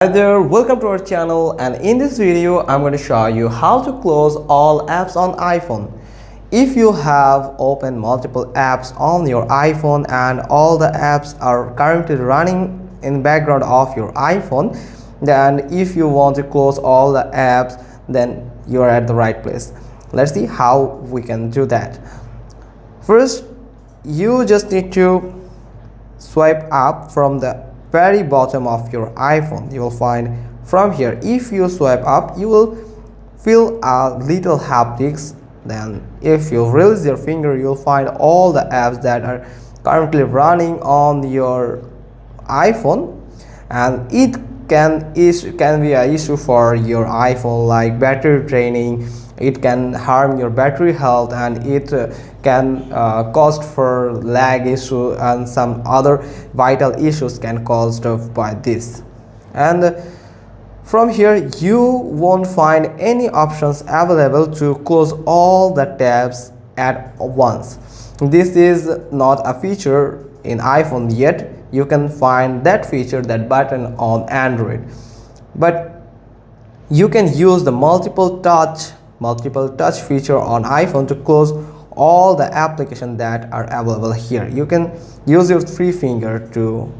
Hi there, welcome to our channel, and in this video I'm going to show you how to close all apps on iPhone. If you have opened multiple apps on your iPhone and all the apps are currently running in background of your iPhone, then if you want to close all the apps, then you are at the right place. Let's see how we can do that. First, you just need to swipe up from the very bottom of your iPhone. You will find from here, if you swipe up, you will feel a little haptics. Then if you release your finger, you'll find all the apps that are currently running on your iPhone, and it can be an issue for your iPhone, like battery draining. It can harm your battery health, and it can cause for lag issue and some other vital issues can caused by this. And from here you won't find any options available to close all the tabs at once. This is not a feature in iPhone yet. You can find that feature, that button, on Android, but you can use the multiple touch feature on iPhone to close all the applications that are available here. You can use your three finger to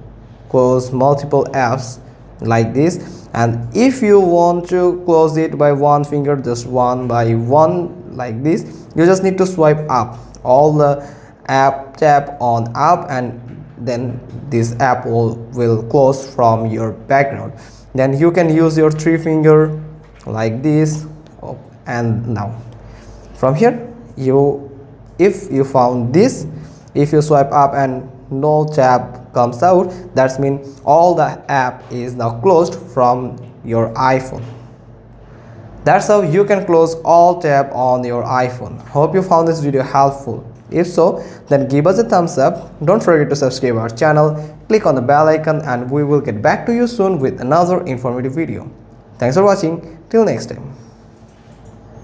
close multiple apps like this, and if you want to close it by one finger, just one by one like this, you just need to swipe up all the app, tap on up, and then this app will close from your background. Then you can use your three finger like this. And now from here, if you found this, if you swipe up and no tab comes out, that means all the app is now closed from your iPhone. That's how you can close all tab on your iPhone. Hope you found this video helpful. If so, then give us a thumbs up. Don't forget to subscribe our channel, click on the bell icon, and we will get back to you soon with another informative video. Thanks for watching. Till next time.